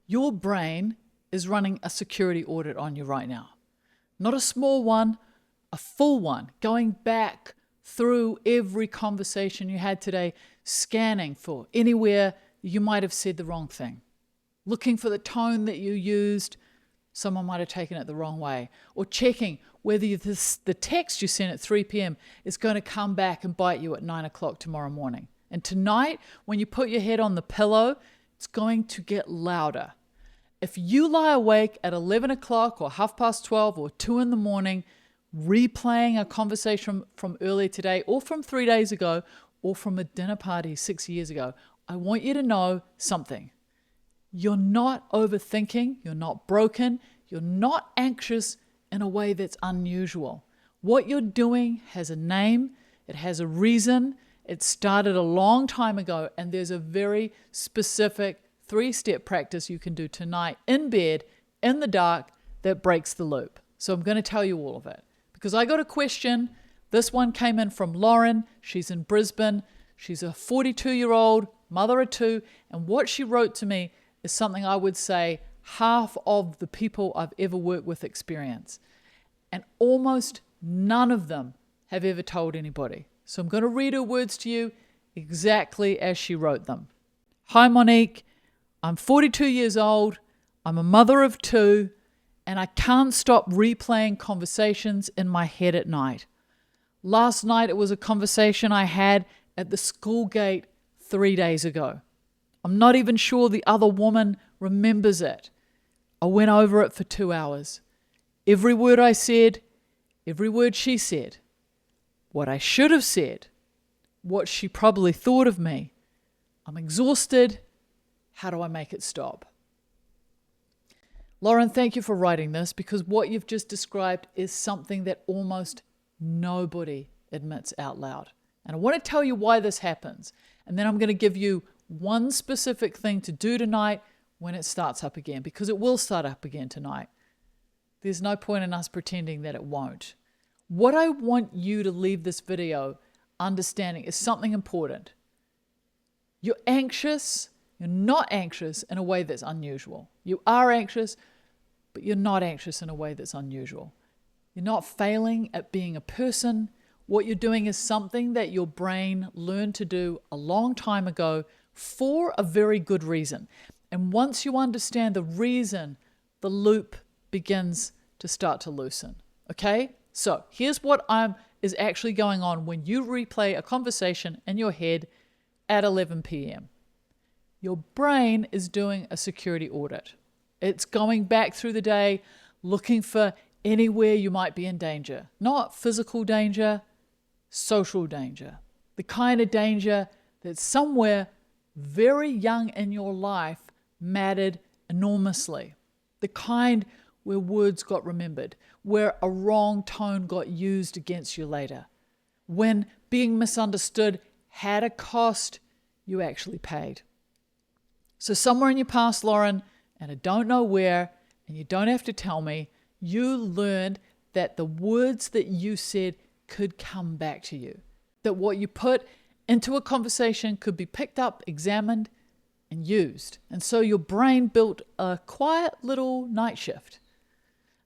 Your brain is running a security audit on you right now. Not a small one, a full one, going back through every conversation you had today, scanning for anywhere you might have said the wrong thing, looking for the tone that you used. Someone might have taken it the wrong way, or checking whether the text you sent at 3 p.m. is going to come back and bite you at 9 o'clock tomorrow morning. And tonight, when you put your head on the pillow, it's going to get louder. If you lie awake at 11 o'clock or 12:30 or 2 in the morning, replaying a conversation from earlier today or from 3 days ago or from a dinner party 6 years ago, I want you to know something. You're not overthinking, you're not broken, you're not anxious in a way that's unusual. What you're doing has a name, it has a reason, it started a long time ago, and there's a very specific 3-step practice you can do tonight in bed, in the dark, that breaks the loop. So I'm going to tell you all of it. Because I got a question. This one came in from Lauren. She's in Brisbane. She's a 42-year-old mother of 2. And what she wrote to me is something I would say half of the people I've ever worked with experience. And almost none of them have ever told anybody. So I'm going to read her words to you exactly as she wrote them. Hi, Monique. I'm 42 years old. I'm a mother of 2. And I can't stop replaying conversations in my head at night. Last night it was a conversation I had at the school gate 3 days ago. I'm not even sure the other woman remembers it. I went over it for 2 hours. Every word I said, every word she said, what I should have said, what she probably thought of me. I'm exhausted. How do I make it stop? Lauren, thank you for writing this, because what you've just described is something that almost nobody admits out loud. And I want to tell you why this happens. And then I'm going to give you one specific thing to do tonight when it starts up again, because it will start up again tonight. There's no point in us pretending that it won't. What I want you to leave this video understanding is something important. You're anxious. You're not anxious in a way that's unusual. You are anxious, but you're not anxious in a way that's unusual. You're not failing at being a person. What you're doing is something that your brain learned to do a long time ago for a very good reason. And once you understand the reason, the loop begins to start to loosen. Okay? So here's what is actually going on when you replay a conversation in your head at 11 p.m. Your brain is doing a security audit. It's going back through the day, looking for anywhere you might be in danger. Not physical danger, social danger. The kind of danger that somewhere very young in your life mattered enormously. The kind where words got remembered, where a wrong tone got used against you later. When being misunderstood had a cost you actually paid. So somewhere in your past, Lauren, and I don't know where, and you don't have to tell me, you learned that the words that you said could come back to you. That what you put into a conversation could be picked up, examined, and used. And so your brain built a quiet little night shift.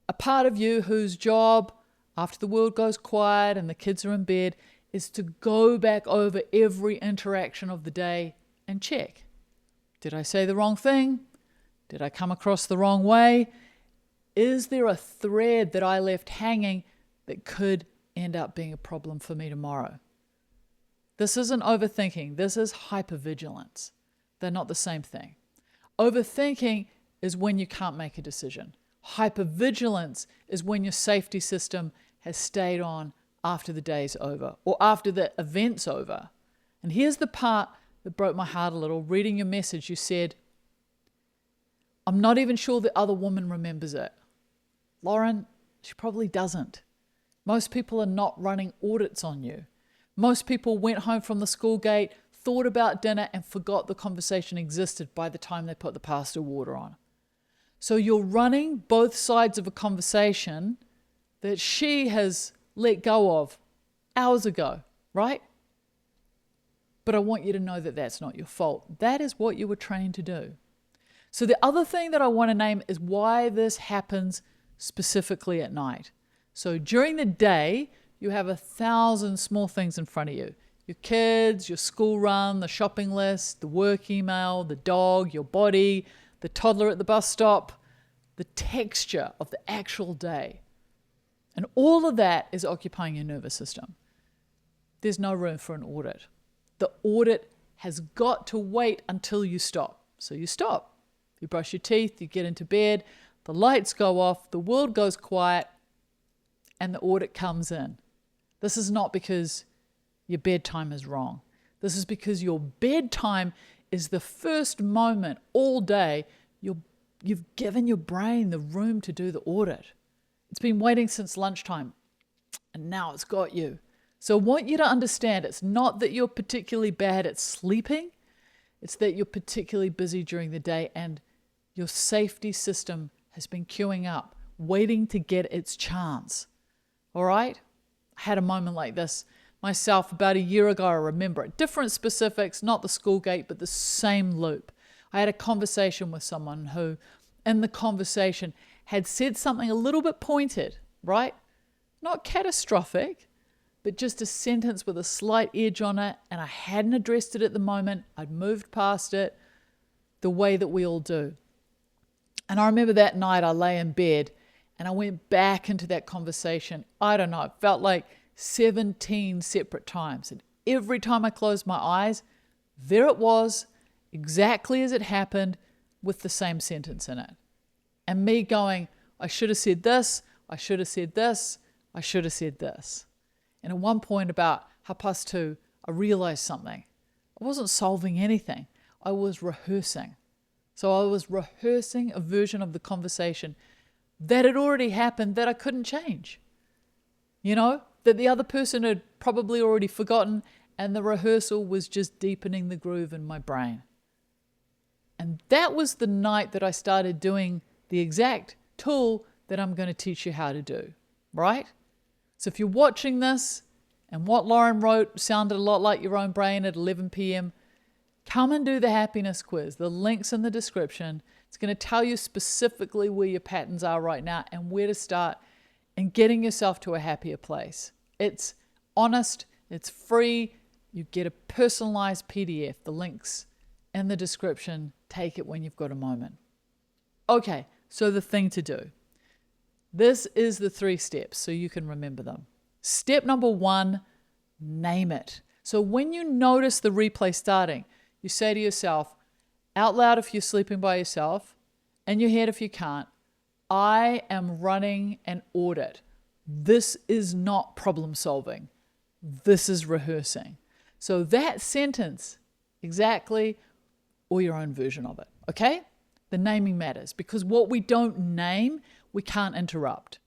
A part of you whose job, after the world goes quiet and the kids are in bed, is to go back over every interaction of the day and check. Did I say the wrong thing? Did I come across the wrong way? Is there a thread that I left hanging that could end up being a problem for me tomorrow? This isn't overthinking. This is hypervigilance. They're not the same thing. Overthinking is when you can't make a decision. Hypervigilance is when your safety system has stayed on after the day's over or after the event's over. And here's the part that broke my heart a little. Reading your message, you said, I'm not even sure the other woman remembers it. Lauren, she probably doesn't. Most people are not running audits on you. Most people went home from the school gate, thought about dinner, and forgot the conversation existed by the time they put the pasta water on. So you're running both sides of a conversation that she has let go of hours ago, right? But I want you to know that that's not your fault. That is what you were trained to do. So the other thing that I want to name is why this happens specifically at night. So during the day, you have 1,000 small things in front of you. Your kids, your school run, the shopping list, the work email, the dog, your body, the toddler at the bus stop, the texture of the actual day. And all of that is occupying your nervous system. There's no room for an audit. The audit has got to wait until you stop. So you stop. You brush your teeth, you get into bed, the lights go off, the world goes quiet, and the audit comes in. This is not because your bedtime is wrong. This is because your bedtime is the first moment all day you've given your brain the room to do the audit. It's been waiting since lunchtime, and now it's got you. So I want you to understand it's not that you're particularly bad at sleeping, it's that you're particularly busy during the day and your safety system has been queuing up, waiting to get its chance. All right? I had a moment like this myself about a year ago, I remember it. Different specifics, not the school gate, but the same loop. I had a conversation with someone who, in the conversation, had said something a little bit pointed, right? Not catastrophic, but just a sentence with a slight edge on it, and I hadn't addressed it at the moment. I'd moved past it the way that we all do. And I remember that night I lay in bed and I went back into that conversation. I don't know, it felt like 17 separate times. And every time I closed my eyes, there it was, exactly as it happened, with the same sentence in it. And me going, I should have said this, I should have said this, I should have said this. And at one point about 2:30, I realized something. I wasn't solving anything. I was rehearsing. So I was rehearsing a version of the conversation that had already happened that I couldn't change. You know, that the other person had probably already forgotten, and the rehearsal was just deepening the groove in my brain. And that was the night that I started doing the exact tool that I'm going to teach you how to do, right? So if you're watching this and what Lauren wrote sounded a lot like your own brain at 11 p.m., come and do the happiness quiz. The link's in the description. It's going to tell you specifically where your patterns are right now and where to start in getting yourself to a happier place. It's honest, it's free. You get a personalized PDF. The link's in the description. Take it when you've got a moment. Okay, so the thing to do. This is the 3 steps so you can remember them. Step number 1, name it. So when you notice the replay starting, you say to yourself, out loud if you're sleeping by yourself, in your head if you can't, I am running an audit. This is not problem solving. This is rehearsing. So that sentence, exactly, or your own version of it, okay? The naming matters because what we don't name, we can't interrupt.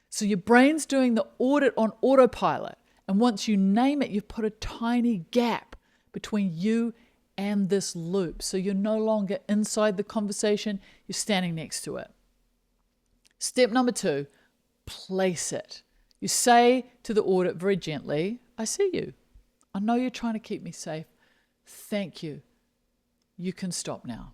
So your brain's doing the audit on autopilot. And once you name it, you've put a tiny gap between you and this loop. So you're no longer inside the conversation, you're standing next to it. Step number 2, place it. You say to the audit very gently, I see you. I know you're trying to keep me safe. Thank you. You can stop now.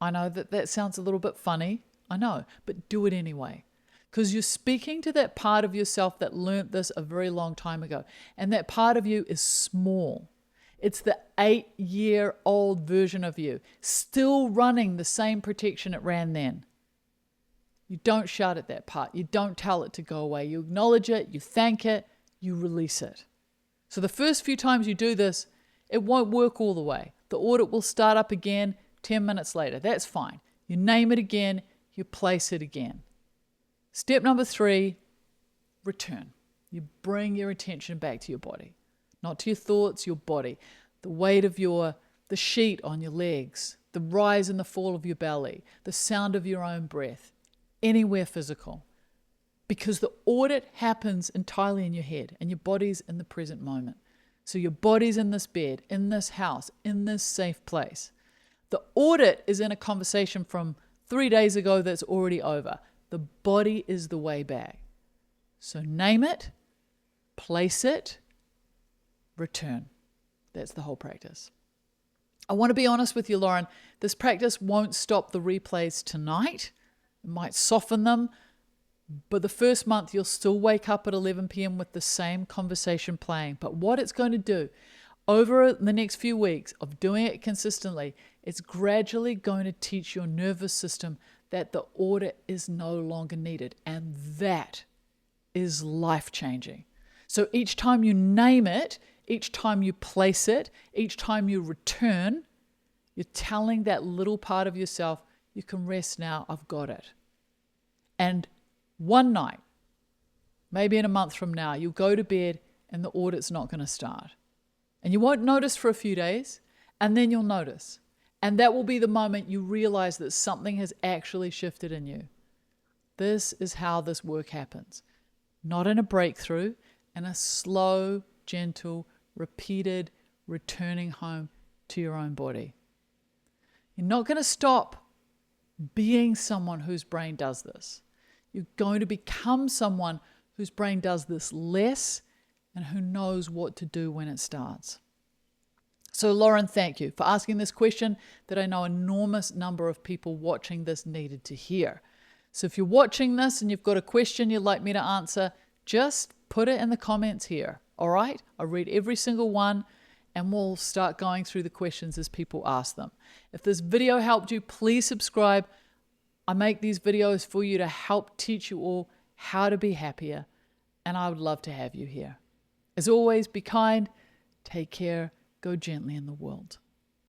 I know that sounds a little bit funny. I know, but do it anyway. Because you're speaking to that part of yourself that learnt this a very long time ago. And that part of you is small. It's the 8-year-old version of you, still running the same protection it ran then. You don't shout at that part. You don't tell it to go away. You acknowledge it, you thank it, you release it. So the first few times you do this, it won't work all the way. The audit will start up again 10 minutes later. That's fine. You name it again, you place it again. Step number 3, return. You bring your attention back to your body. Not to your thoughts, your body. The weight of the sheet on your legs, the rise and the fall of your belly, the sound of your own breath, anywhere physical. Because the audit happens entirely in your head and your body's in the present moment. So your body's in this bed, in this house, in this safe place. The audit is in a conversation from 3 days ago that's already over. The body is the way back. So name it, place it, return. That's the whole practice. I want to be honest with you, Lauren. This practice won't stop the replays tonight. It might soften them, but the first month you'll still wake up at 11 p.m. with the same conversation playing. But what it's going to do over the next few weeks of doing it consistently, it's gradually going to teach your nervous system that the order is no longer needed. And that is life-changing. So each time you name it, each time you place it, each time you return, you're telling that little part of yourself, you can rest now, I've got it. And one night, maybe in a month from now, you'll go to bed and the audit's not going to start. And you won't notice for a few days, and then you'll notice. And that will be the moment you realize that something has actually shifted in you. This is how this work happens. Not in a breakthrough, in a slow, gentle, repeated returning home to your own body. You're not going to stop being someone whose brain does this. You're going to become someone whose brain does this less and who knows what to do when it starts. So Lauren, thank you for asking this question that I know an enormous number of people watching this needed to hear. So if you're watching this and you've got a question you'd like me to answer, just put it in the comments here, all right? I read every single one and we'll start going through the questions as people ask them. If this video helped you, please subscribe. I make these videos for you to help teach you all how to be happier, and I would love to have you here. As always, be kind, take care, go gently in the world.